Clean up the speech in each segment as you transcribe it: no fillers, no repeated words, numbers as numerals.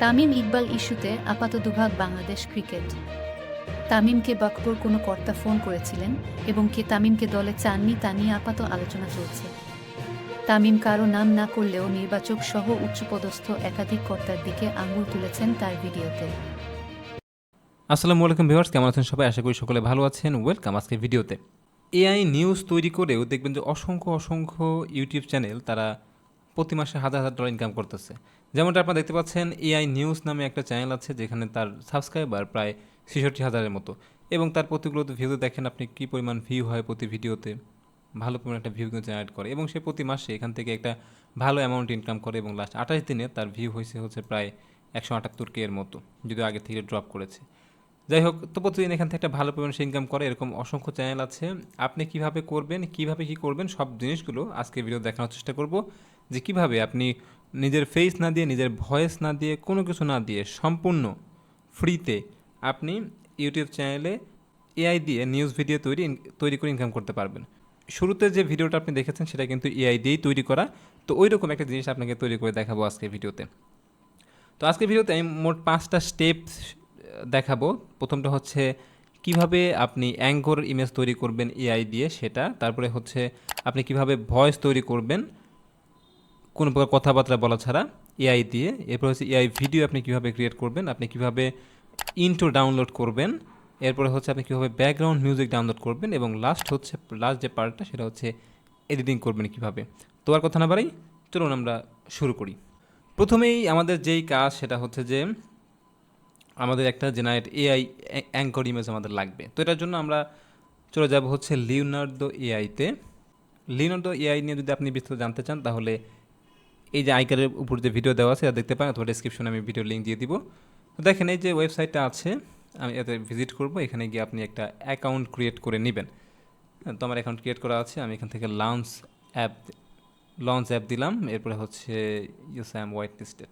তামিম ইকবাল ইস্যুতে আপাত দুভাগ বাংলাদেশ ক্রিকেট। তামিমকে বকবর কোনো কর্তা ফোন করেছিলেন এবং কে তামিমকে দলে চাননি তা নিয়ে আপাত আলোচনা চলছে। তামিম কারো নাম না করলেও নির্বাচক সহ উচ্চপদস্থ একাধিক কর্তার দিকে আঙুল তুলেছেন তার ভিডিওতে। আসসালামু আলাইকুম ভিউয়ার্স, কেমন আছেন সবাই? আশা করি সকলে ভালো আছেন। ওয়েলকাম আজকের ভিডিওতে। এআই নিউজ তৈরি করেও দেখবেন যে অসংখ্য ইউটিউব চ্যানেল তারা প্রতি মাসে হাজার হাজার ডলার ইনকাম করতেছে। যেমনটা আপনারা দেখতে পাচ্ছেন, এআই নিউজ নামে একটা চ্যানেল আছে যেখানে তার সাবস্ক্রাইবার প্রায় ৬৬,০০০-এর মতো, এবং তার প্রতিগুলো ভিউতে দেখেন আপনি কী পরিমাণ ভিউ হয় প্রতি ভিডিওতে। ভালো পরিমাণ একটা ভিউ কিন্তু জেনারেট করে এবং সে প্রতি মাসে এখান থেকে একটা ভালো অ্যামাউন্ট ইনকাম করে, এবং লাস্ট ২৮ দিনে তার ভিউ হচ্ছে প্রায় ১৭৮K এর মতো, যদিও আগে থেকে ড্রপ করেছে। যাই হোক, তো প্রতিদিন এখান থেকে একটা ভালো পরিমাণ সে ইনকাম করে। এরকম অসংখ্য চ্যানেল আছে। আপনি কিভাবে করবেন, কিভাবে কি করবেন, সব জিনিসগুলো আজকে ভিডিও দেখানোর চেষ্টা করব, যে কিভাবে আপনি নিজের ফেস না দিয়ে, নিজের ভয়েস না দিয়ে, কোনো কিছু না দিয়ে সম্পূর্ণ ফ্রিতে আপনি ইউটিউব চ্যানেলে এআই দিয়ে নিউজ ভিডিও তৈরি করে ইনকাম করতে পারবেন। শুরুতে যে ভিডিওটা আপনি দেখেছেন সেটা কিন্তু এআই দিয়েই তৈরি করা। তো ওই রকম একটা জিনিস আপনাকে তৈরি করে দেখাবো আজকের ভিডিওতে। তো আজকের ভিডিওতে আমি মোট 5টা স্টেপ দেখাবো। প্রথমটা হচ্ছে কিভাবে আপনি অ্যাঙ্কর ইমেজ তৈরি করবেন এআই দিয়ে সেটা। তারপরে হচ্ছে আপনি কিভাবে ভয়েস তৈরি করবেন কোনো প্রকার কথাবার্তা বলা ছাড়া এআই দিয়ে। এরপর হচ্ছে এআই ভিডিও আপনি কিভাবে ক্রিয়েট করবেন, আপনি কিভাবে ইন্ট্রো ডাউনলোড করবেন, এরপরে হচ্ছে আপনি কীভাবে ব্যাকগ্রাউন্ড মিউজিক ডাউনলোড করবেন, এবং লাস্ট যে পার্টটা সেটা হচ্ছে এডিটিং করবেন কীভাবে। তো আর কথা না বাড়াই, চলুন আমরা শুরু করি। প্রথমেই আমাদের যেই কাজ সেটা হচ্ছে যে আমাদের একটা জেনারেট এআই অ্যাঙ্কর ইমেজ আমাদের লাগবে। তো এটার জন্য আমরা চলে যাব হচ্ছে লিওনার্দো এআইতে। লিওনার্দো এআই নিয়ে যদি আপনি বিস্তারিত জানতে চান তাহলে এই যে আইকারের উপর যে ভিডিও দেওয়া আছে দেখতে পারেন, অথবা ডিসক্রিপশনে আমি ভিডিও লিঙ্ক দিয়ে দিব। তো দেখেন এই যে ওয়েবসাইটটা আছে, আমি এতে ভিজিট করব। এখানে গিয়ে আপনি একটা অ্যাকাউন্ট ক্রিয়েট করে নেবেন। তো আমার অ্যাকাউন্ট ক্রিয়েট করা আছে। আমি এখান থেকে লঞ্চ অ্যাপ দিলাম। এরপরে হচ্ছে use I am white listed.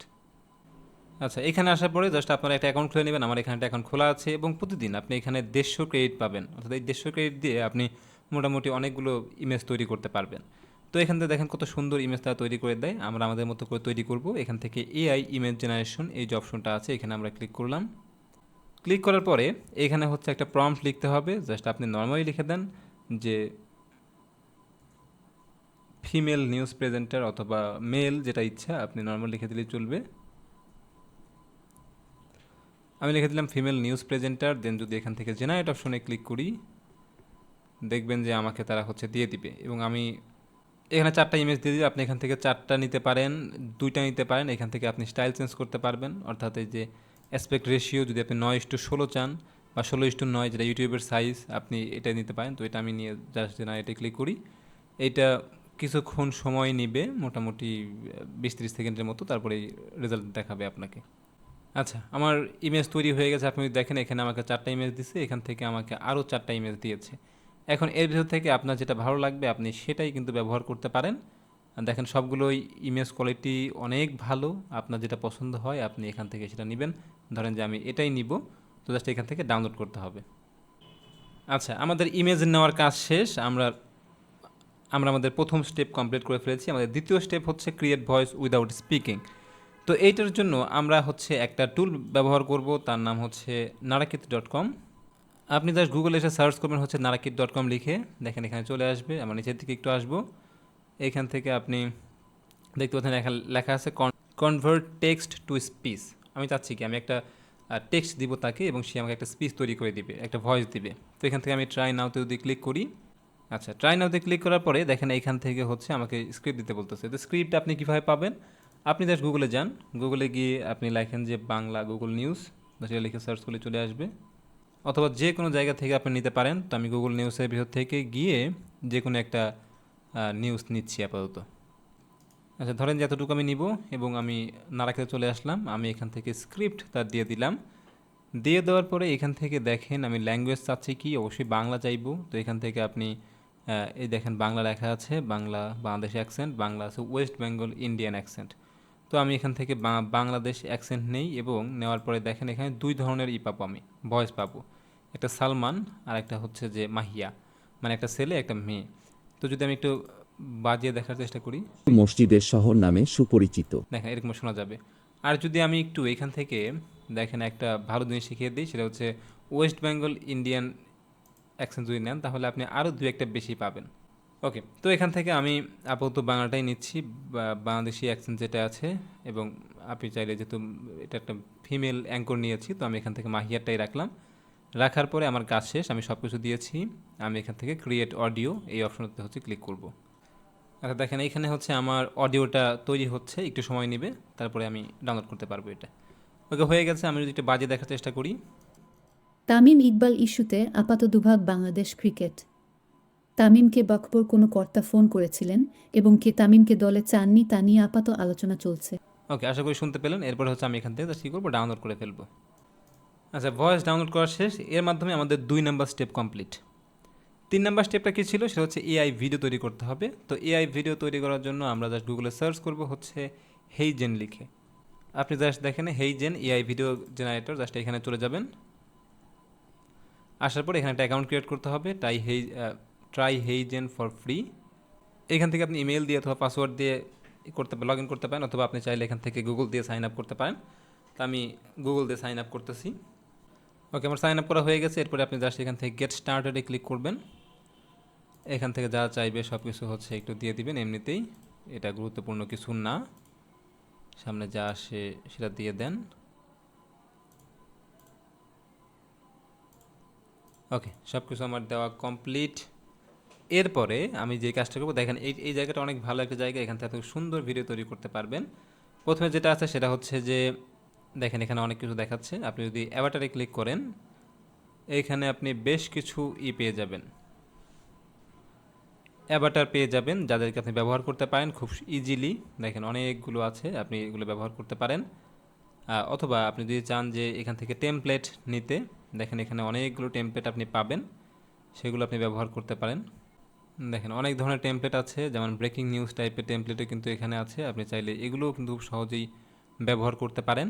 আচ্ছা, এখানে আসার পরে জাস্ট আপনারা একটা অ্যাকাউন্ট খুলে নেবেন। আমার এখানে একটা অ্যাকাউন্ট খোলা আছে, এবং প্রতিদিন আপনি এখানে 150 ক্রেডিট পাবেন। অর্থাৎ এই 150 ক্রেডিট দিয়ে আপনি মোটামুটি অনেকগুলো ইমেজ তৈরি করতে পারবেন। তো এখান থেকে দেখেন কত সুন্দর ইমেজ তারা তৈরি করে দেয়। আমরা আমাদের মতো করে তৈরি করব। এখান থেকে এআই ইমেজ জেনারেশন এই যে অপশনটা আছে, এখানে আমরা ক্লিক করলাম। ক্লিক করার পরে এখানে হচ্ছে একটা প্রম্পট লিখতে হবে। জাস্ট আপনি নর্মালি লিখে দেন যে ফিমেল নিউজ প্রেজেন্টার, অথবা মেল, যেটা ইচ্ছা আপনি নর্মাল লিখে দিলেই চলবে। আমি লিখে দিলাম ফিমেল নিউজ প্রেজেন্টার। দেন যদি এখান থেকে জেনারেট অপশনে ক্লিক করি, দেখবেন যে আমাকে তারা হচ্ছে দিয়ে দিবে, এবং আমি এখানে 4টা ইমেজ দিয়ে দিবে। আপনি এখান থেকে 4টা নিতে পারেন, 2টা নিতে পারেন। এখান থেকে আপনি স্টাইল চেঞ্জ করতে পারবেন, অর্থাৎ এই যে অ্যাসপেক্ট রেশিও যদি আপনি 9:16 চান, বা 16:9 যেটা ইউটিউবের সাইজ, আপনি এটা নিতে পারেন। তো এটা আমি নিয়ে জাস্ট জেনারেটে ক্লিক করি। এইটা কিছুক্ষণ সময় নেবে, মোটামুটি 20-30 সেকেন্ডের মতো, তারপরে রেজাল্ট দেখাবে আপনাকে। আচ্ছা, আমার ইমেজ তৈরি হয়ে গেছে। আপনি দেখেন এখানে আমাকে 4টা ইমেজ দিচ্ছে, এখান থেকে আমাকে আরও 4টা ইমেজ দিয়েছে। এখন এর ভিতর থেকে আপনার যেটা ভালো লাগবে আপনি সেটাই কিন্তু ব্যবহার করতে পারেন। দেখেন সবগুলোই ইমেজ কোয়ালিটি অনেক ভালো। আপনার যেটা পছন্দ হয় আপনি এখান থেকে সেটা নেবেন। ধরেন যে আমি এটাই নিব, তো জাস্ট এখান থেকে ডাউনলোড করতে হবে। আচ্ছা, আমাদের ইমেজ নেওয়ার কাজ শেষ। আমরা আমাদের প্রথম স্টেপ কমপ্লিট করে ফেলেছি। আমাদের দ্বিতীয় স্টেপ হচ্ছে ক্রিয়েট ভয়েস উইদাউট স্পিকিং। তো এইটার জন্য আমরা হচ্ছে একটা টুল ব্যবহার করব, তার নাম হচ্ছে narakit.com। আপনি জাস্ট গুগলে এসে সার্চ করবেন হচ্ছে narakit.com লিখে, দেখেন এখানে চলে আসবে। আমার নিচের দিকে একটু আসবো, এখান থেকে আপনি দেখতে পাচ্ছেন লেখা আছে কনভার্ট টেক্সট টু স্পিচ। আমি চাচ্ছি কি আমি একটা টেক্সট দিব তাকে, এবং সে আমাকে একটা স্পিচ তৈরি করে দিবে, একটা ভয়েস দিবে। তো এখান থেকে আমি ট্রাই নাওতে যদি ক্লিক করি, আচ্ছা ট্রাই নাওতে ক্লিক করার পরে দেখেন এইখান থেকে হচ্ছে আমাকে স্ক্রিপ্ট দিতে বলতেছে। তো স্ক্রিপ্ট আপনি কীভাবে পাবেন? আপনি জাস্ট গুগলে যান, গুগলে গিয়ে আপনি লেখেন যে বাংলা গুগল নিউজ, সেটা লিখে সার্চ করলে চলে আসবে, অথবা যে কোনো জায়গা থেকে আপনি নিতে পারেন। তো আমি গুগল নিউজের ভিতর থেকে গিয়ে যে কোনো একটা নিউজ নিচ্ছি আপাতত। আচ্ছা, ধরেন যে এতটুকু আমি নিব, এবং আমি নারাকে চলে আসলাম। আমি এখান থেকে স্ক্রিপ্ট তার দিয়ে দিলাম। দিয়ে দেওয়ার পরে এখান থেকে দেখেন আমি ল্যাঙ্গুয়েজ চাচ্ছি কি, অবশ্যই বাংলা চাইবো। তো এখান থেকে আপনি এই দেখেন বাংলা লেখা আছে, বাংলা বাংলাদেশ অ্যাকসেন্ট, বাংলা আছে ওয়েস্ট বেঙ্গল ইন্ডিয়ান অ্যাকসেন্ট। তো আমি এখান থেকে বাংলাদেশ অ্যাকসেন্ট নেই, এবং নেওয়ার পরে দেখেন এখানে 2 ধরনের পাবো, আমি ভয়েস পাবো। একটা সালমান, আর একটা হচ্ছে যে মাহিয়া, মানে একটা ছেলে একটা মেয়ে। তো যদি আমি একটু বাজিয়ে দেখার চেষ্টা করি, মসজিদের শহর নামে সুপরিচিত। দেখেন এরকম শোনা যাবে। আর যদি আমি একটু এখান থেকে দেখেন একটা ভালো জিনিস শিখিয়ে দিই, সেটা হচ্ছে ওয়েস্ট বেঙ্গল ইন্ডিয়ান অ্যাকসেন্ট যদি নেন তাহলে আপনি আরও দু একটা বেশি পাবেন। ওকে, তো এখান থেকে আমি আপাতত বাংলাটাই নিচ্ছি, বাংলাদেশি অ্যাকসেন্ট যেটা আছে, এবং আপনি চাইলে যেহেতু এটা একটা ফিমেল অ্যাঙ্কর নিয়েছি, তো আমি এখান থেকে মাহিয়ারটাই রাখলাম। রাখার পরে আমার কাজ শেষ, আমি সব কিছু দিয়েছি। আমি এখান থেকে ক্রিয়েট অডিও এই অপশনটাতে হচ্ছে ক্লিক করব। আচ্ছা দেখেন এইখানে হচ্ছে আমার অডিওটা তৈরি হচ্ছে, একটু সময় নেবে, তারপরে আমি ডাউনলোড করতে পারবো এটা। ওকে, হয়ে গেছে। আমি যদি একটু বাজে দেখার চেষ্টা করি। তামিম ইকবাল ইস্যুতে আপাত দুভাগ বাংলাদেশ ক্রিকেট। তামিমকে বকবর কোনো কর্তা ফোন করেছিলেন এবং কে তামিমকে দলে চাননি তা নিয়ে আপাত আলোচনা চলছে। ওকে, আশা করি শুনতে পেলেন। এরপরে হচ্ছে আমি এখান থেকে কী করবো, ডাউনলোড করে ফেলবো। আচ্ছা, ভয়েস ডাউনলোড করা শেষ। এর মাধ্যমে আমাদের 2 নাম্বার স্টেপ কমপ্লিট। 3 নাম্বার স্টেপটা কী ছিল, সেটা হচ্ছে এআই ভিডিও তৈরি করতে হবে। তো এআই ভিডিও তৈরি করার জন্য আমরা জাস্ট গুগলে সার্চ করব হচ্ছে হেইজেন লিখে। আপনি জাস্ট দেখেন হেইজেন এআই ভিডিও জেনারেটর, জাস্ট এখানে চলে যাবেন। আসার পর এখানে একটা অ্যাকাউন্ট ক্রিয়েট করতে হবে, ট্রাই হেইজেন ফর ফ্রি। এখান থেকে আপনি ইমেল দিয়ে অথবা পাসওয়ার্ড দিয়ে লগ ইন করতে পারেন, অথবা আপনি চাইলে এখান থেকে গুগল দিয়ে সাইন আপ করতে পারেন। তো আমি গুগল দিয়ে সাইন আপ করতেছি। ওকে, আমার সাইন আপ করা হয়ে গেছে। এরপরে আপনি জাস্ট এখান থেকে গেট স্টার্টেডে ক্লিক করবেন। এখান থেকে যা চাইবে সব কিছু হচ্ছে একটু দিয়ে দিবেন এমনিতেই, এটা গুরুত্বপূর্ণ কিছু না, সামনে যা আসে সেটা দিয়ে দেন। ওকে, সব কিছু আমার দেওয়া কমপ্লিট। এরপরে আমি যে কাজটা করবো, দেখেন এই জায়গাটা অনেক ভালো একটা জায়গা, এখান থেকে এত সুন্দর ভিডিও তৈরি করতে পারবেন। প্রথমে যেটা আছে সেটা হচ্ছে যে দেখেন এখানে অনেক কিছু দেখাচ্ছে। আপনি যদি অ্যাভাটারে ক্লিক করেন, এইখানে আপনি বেশ কিছু পেয়ে যাবেন, অ্যাভাটার পেয়ে যাবেন, যাদেরকে আপনি ব্যবহার করতে পারেন খুব ইজিলি। দেখেন অনেকগুলো আছে, আপনি এগুলো ব্যবহার করতে পারেন। অথবা আপনি যদি চান যে এখান থেকে টেমপ্লেট নিতে, দেখেন এখানে অনেকগুলো টেমপ্লেট আপনি পাবেন, সেগুলো আপনি ব্যবহার করতে পারেন। দেখেন অনেক ধরনের টেমপ্লেট আছে, যেমন ব্রেকিং নিউজ টাইপের টেমপ্লেটও কিন্তু এখানে আছে, আপনি চাইলে এগুলোও কিন্তু খুব সহজেই ব্যবহার করতে পারেন।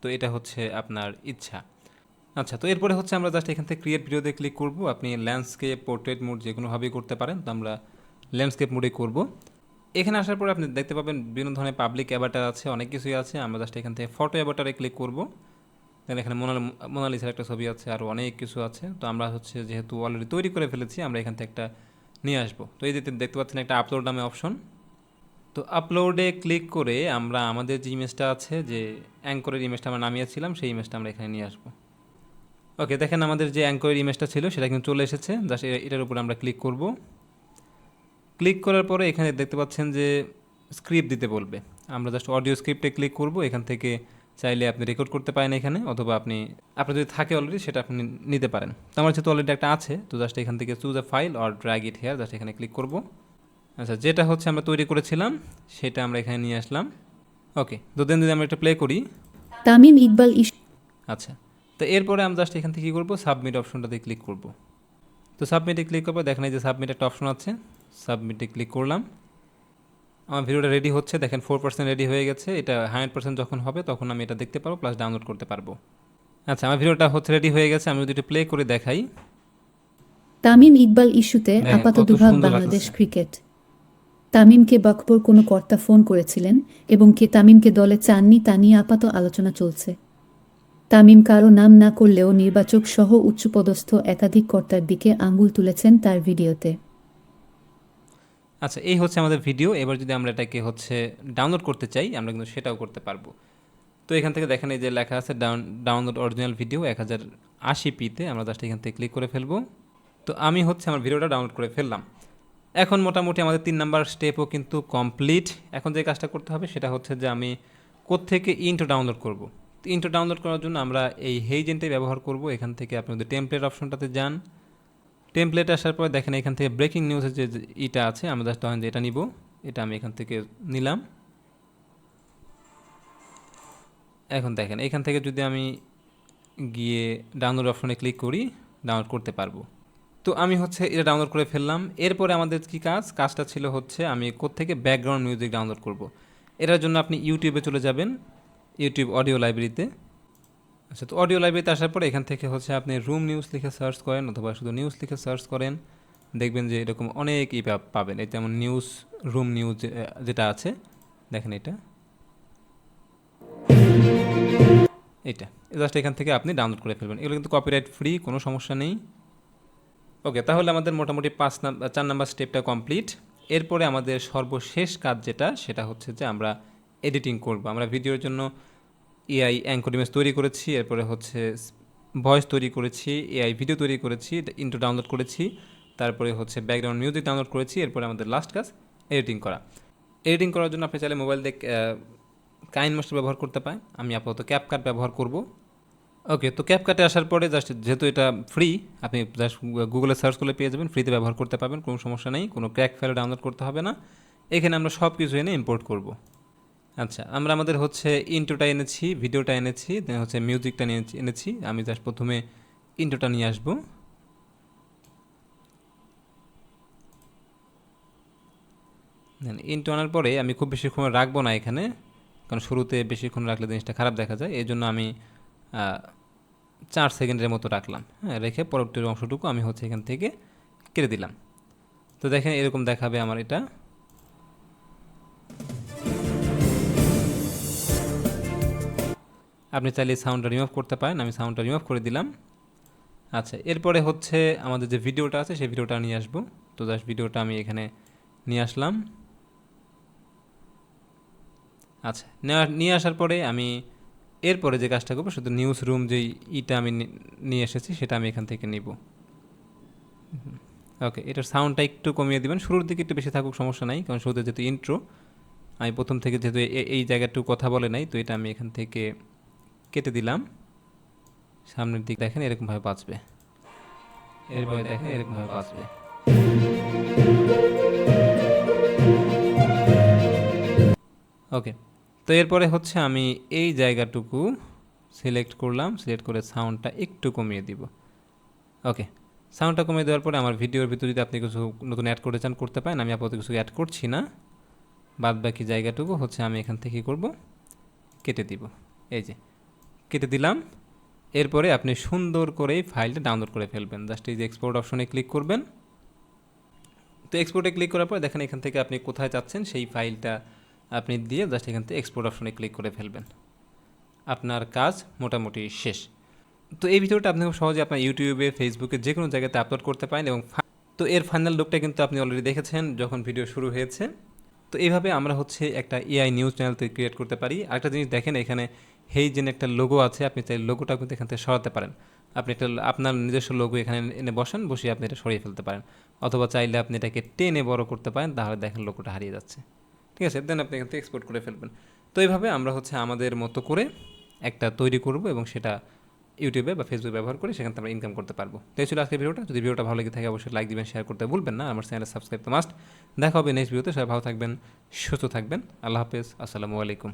তো এটা হচ্ছে আপনার ইচ্ছা। আচ্ছা, তো এরপরে হচ্ছে আমরা জাস্ট এখান থেকে ক্রিয়েট ভিডিওতে ক্লিক করব। আপনি ল্যান্ডস্কেপ, পোর্ট্রেট মোড যে কোনোভাবেই করতে পারেন, তো আমরা ল্যান্ডস্কেপ মোডেই করব। এখানে আসার পরে আপনি দেখতে পাবেন বিভিন্ন ধরনের পাবলিক অ্যাভাটার আছে, অনেক কিছুই আছে। আমরা জাস্ট এখান থেকে ফটো অ্যাভাটারে ক্লিক করব। দেন এখানে মোনালিসার একটা ছবি আছে, আরও অনেক কিছু আছে। তো আমরা হচ্ছে যেহেতু অলরেডি তৈরি করে ফেলেছি, আমরা এখান থেকে একটা নিয়ে আসবো। তো এই যে দেখতে পাচ্ছেন একটা আপলোড নামে অপশন, তো আপলোডে ক্লিক করে আমরা আমাদের যে ইমেজটা আছে, যে অ্যাঙ্করের ইমেজটা আমরা নামিয়েছিলাম, সেই ইমেজটা আমরা এখানে নিয়ে আসবো। ওকে, দেখেন আমাদের যে অ্যাঙ্করের ইমেজটা ছিল সেটা কিন্তু চলে এসেছে। জাস্ট এটার উপর আমরা ক্লিক করব। ক্লিক করার পরে এখানে দেখতে পাচ্ছেন যে স্ক্রিপ্ট দিতে বলবে। আমরা জাস্ট অডিও স্ক্রিপ্টে ক্লিক করব। এখান থেকে চাইলে আপনি রেকর্ড করতে পারেন এখানে, অথবা আপনার যদি থাকে অলরেডি সেটা আপনি নিতে পারেন। তো আমার যেহেতু অলরেডি একটা আছে, তো জাস্ট এখান থেকে choose a file or drag it here, just এখানে ক্লিক করব। আচ্ছা, যেটা হচ্ছে আমরা তৈরি করেছিলাম সেটা আমরা এখানে নিয়ে আসলাম। ওকে, তো দেন যদি আমরা একটা প্লে করি। তামিম ইকবাল ইস্যু। আচ্ছা, তো এরপরে আমি জাস্ট এখান থেকে কী করবো, সাবমিট অপশনটাতে ক্লিক করব। তো সাবমিটে ক্লিক করবো, দেখেন এই যে সাবমিট একটা অপশন আছে, সাবমিটে ক্লিক করলাম। আমার ভিডিওটা রেডি হচ্ছে, দেখেন 4% রেডি হয়ে গেছে। এটা 100% যখন হবে তখন আমি এটা দেখতে পারবো, প্লাস ডাউনলোড করতে পারবো। আচ্ছা, আমার ভিডিওটা হচ্ছে রেডি হয়ে গেছে। আমি যদি একটু প্লে করে দেখাই, তামিম ইকবাল ইস্যুতে দেখেন আপাত কত দুভাগ সুন্দর বাংলাদেশ লাগতেছে। ক্রিকেট। তামিমকে বকবর কোনো কর্তা ফোন করেছিলেন এবং কে তামিমকে দলে চাননি তা নিয়ে আপাত আলোচনা চলছে। তামিম কারো নাম না করলেও নির্বাচক সহ উচ্চপদস্থ একাধিক কর্তার দিকে আঙুল তুলেছেন তার ভিডিওতে। আচ্ছা, এই হচ্ছে আমাদের ভিডিও। এবার যদি আমরা এটাকে হচ্ছে ডাউনলোড করতে চাই, আমরা কিন্তু সেটাও করতে পারবো। তো এখান থেকে দেখেন এই যে লেখা আছে ডাউনলোড অরিজিনাল ভিডিও 1080p-তে, আমরা জাস্ট এখান থেকে ক্লিক করে ফেলবো। তো আমি হচ্ছে আমার ভিডিওটা ডাউনলোড করে ফেললাম। এখন মোটামুটি আমাদের 3 নাম্বার স্টেপও কিন্তু কমপ্লিট। এখন যে কাজটা করতে হবে সেটা হচ্ছে যে আমি কোত্থেকে ইন্ট্রো ডাউনলোড করব। তো ইন্ট্রো ডাউনলোড করার জন্য আমরা এই হেইজেনটাই ব্যবহার করব। এখান থেকে আপনি যদি টেমপ্লেট অপশনটাতে যান, টেমপ্লেট আসার পরে দেখেন এখান থেকে ব্রেকিং নিউজের যে ইটা আছে, আমরা জাস্ট তখন যে এটা নিব, এটা আমি এখান থেকে নিলাম। এখন দেখেন এখান থেকে যদি আমি গিয়ে ডাউনলোড অপশনে ক্লিক করি, ডাউনলোড করতে পারবো। তো আমি হচ্ছে এটা ডাউনলোড করে ফেললাম। এরপরে আমাদের কি কাজটা ছিল হচ্ছে আমি কোত্থেকে ব্যাকগ্রাউন্ড মিউজিক ডাউনলোড করব। এটার জন্য আপনি ইউটিউবে চলে যাবেন, ইউটিউব অডিও লাইব্রেরিতে। আচ্ছা, তো অডিও লাইব্রেরিতে আসার পরে এখান থেকে হচ্ছে আপনি রুম নিউজ লিখে সার্চ করেন, অথবা শুধু নিউজ লিখে সার্চ করেন, দেখবেন যে এরকম অনেক পাবেন। এই যেমন নিউজ, রুম নিউজ যেটা আছে, দেখেন এটা। এটা জাস্ট এখান থেকে আপনি ডাউনলোড করে ফেলবেন। এগুলো কিন্তু কপিরাইট ফ্রি, কোনো সমস্যা নেই। ওকে, তাহলে আমাদের মোটামুটি 4 নাম্বার স্টেপটা কমপ্লিট। এরপরে আমাদের সর্বশেষ কাজ যেটা, সেটা হচ্ছে যে আমরা এডিটিং করব। আমরা ভিডিওর জন্য এআই অ্যাঙ্কর ইমেজ তৈরি করেছি, এরপরে হচ্ছে ভয়েস তৈরি করেছি, এআই ভিডিও তৈরি করেছি, ইন্ট্রো ডাউনলোড করেছি, তারপরে হচ্ছে ব্যাকগ্রাউন্ড মিউজিক ডাউনলোড করেছি। এরপরে আমাদের লাস্ট কাজ এডিটিং করা। এডিটিং করার জন্য আপনি চাইলে মোবাইল দিয়ে কাইন মাস্টার ব্যবহার করতে পারেন। আমি আপাতত ক্যাপকাট ব্যবহার করব। ওকে, তো ক্যাপকাটে আসার পরে জাস্ট যেহেতু এটা ফ্রি, আপনি জাস্ট গুগলে সার্চ করলে পেয়ে যাবেন, ফ্রিতে ব্যবহার করতে পারবেন, কোনো সমস্যা নেই, কোনো ক্র্যাক ফাইল ডাউনলোড করতে হবে না। এখানে আমরা সব কিছু এনে ইম্পোর্ট করব। আচ্ছা, আমরা আমাদের হচ্ছে ইন্ট্রোটা এনেছি, ভিডিওটা এনেছি, দেন হচ্ছে মিউজিকটা এনেছি। আমি জাস্ট প্রথমে ইন্ট্রোটা নিয়ে আসবো। দেন ইন্ট্রো আনার পরে আমি খুব বেশিক্ষণ রাখবো না এখানে, কারণ শুরুতে বেশিক্ষণ রাখলে জিনিসটা খারাপ দেখা যায়। এই জন্য আমি 4 সেকেন্ডের মতো রাখলাম। হ্যাঁ, রেখে পরবর্তী অংশটুকু আমি হচ্ছে এখান থেকে কেটে দিলাম। তো দেখেন এরকম দেখাবে আমার এটা। আপনি চাইলে সাউন্ডটা রিমুভ করতে পারেন, আমি সাউন্ডটা রিমুভ করে দিলাম। আচ্ছা, এরপরে হচ্ছে আমাদের যে ভিডিওটা আছে সেই ভিডিওটা নিয়ে আসবো। তো জাস্ট ভিডিওটা আমি এখানে নিয়ে আসলাম। আচ্ছা, নিয়ে আসার পরে আমি এরপরে যে কাজটা করবো, শুধু নিউজ রুম যেই ইটা আমি নিয়ে এসেছি সেটা আমি এখান থেকে নিব। ওকে, এটার সাউন্ডটা একটু কমিয়ে দিবেন, শুরুর দিকে একটু বেশি থাকুক, সমস্যা নাই, কারণ শুরুতে যেহেতু ইন্ট্রো, আমি প্রথম থেকে যেহেতু এই জায়গাটুকু কথা বলে নাই, তো এটা আমি এখান থেকে কেটে দিলাম। সামনের দিক দেখেন এরকমভাবে বাঁচবে, এরপরে দেখেন এরকমভাবে বাঁচবে। ওকে, তো এরপরে হচ্ছে আমি এই জায়গাটুকু সিলেক্ট করলাম, সিলেক্ট করে সাউন্ডটা একটু কমিয়ে দিব। ওকে, সাউন্ডটা কমিয়ে দেওয়ার পরে আমার ভিডিওর ভিতরে যদি আপনি কিছু নতুন অ্যাড করতে চান করতে পারেন, আমি আপাতত কিছু অ্যাড করছি না। বাদ বাকি জায়গাটুকু হচ্ছে আমি এখান থেকে করব, কেটে দিব। এই যে কেটে দিলাম। এরপরে আপনি সুন্দর করে এই ফাইলটা ডাউনলোড করে ফেলবেন। জাস্ট এই যে এক্সপোর্ট অপশনে ক্লিক করবেন। তো এক্সপোর্টে ক্লিক করার পর দেখেন এখান থেকে আপনি কোথায় চাচ্ছেন সেই ফাইলটা আপনি দিয়ে জাস্ট এখান থেকে এক্সপোর্ট অপশনে ক্লিক করে ফেলবেন। আপনার কাজ মোটামুটি শেষ। তো এই ভিডিওটা আপনি খুব সহজে আপনার ইউটিউবে, ফেসবুকে যে কোনো জায়গাতে আপলোড করতে পারেন। এবং তো এর ফাইনাল লুকটা কিন্তু আপনি অলরেডি দেখেছেন যখন ভিডিও শুরু হয়েছে। তো এইভাবে আমরা হচ্ছে একটা এআই নিউজ চ্যানেল ক্রিয়েট করতে পারি। আরেকটা জিনিস দেখেন, এখানে হেই জেন একটা লোগো আছে, আপনি চাই লোগোটা কিন্তু এখান থেকে সরাতে পারেন। আপনি একটা আপনার নিজস্ব লোগো এখানে এনে বসিয়ে আপনি এটা সরিয়ে ফেলতে পারেন, অথবা চাইলে আপনি এটাকে টেনে বড় করতে পারেন, তাহলে দেখেন লোগোটা হারিয়ে যাচ্ছে। ঠিক আছে, দেন আপনি এখান থেকে এক্সপোর্ট করে ফেলবেন। তো এইভাবে আমরা হচ্ছে আমাদের মতো করে একটা তৈরি করব এবং সেটা ইউটিউবে বা ফেসবুকে ব্যবহার করে সেখান থেকে আমরা ইনকাম করতে পারবো। তো এই ছিল আজকের ভিডিওটা। যদি ভিডিওটা ভালো লেগে থাকে অবশ্যই লাইক দিবেন, শেয়ার করতে ভুলবেন না। আমার চ্যানেলে সাবস্ক্রাইব তো মাস্ট। দেখা হবে নেক্সট ভিডিওতে। সবাই ভালো থাকবেন, সুস্থ থাকবেন। আল্লাহ হাফেজ, আসসালামু আলাইকুম।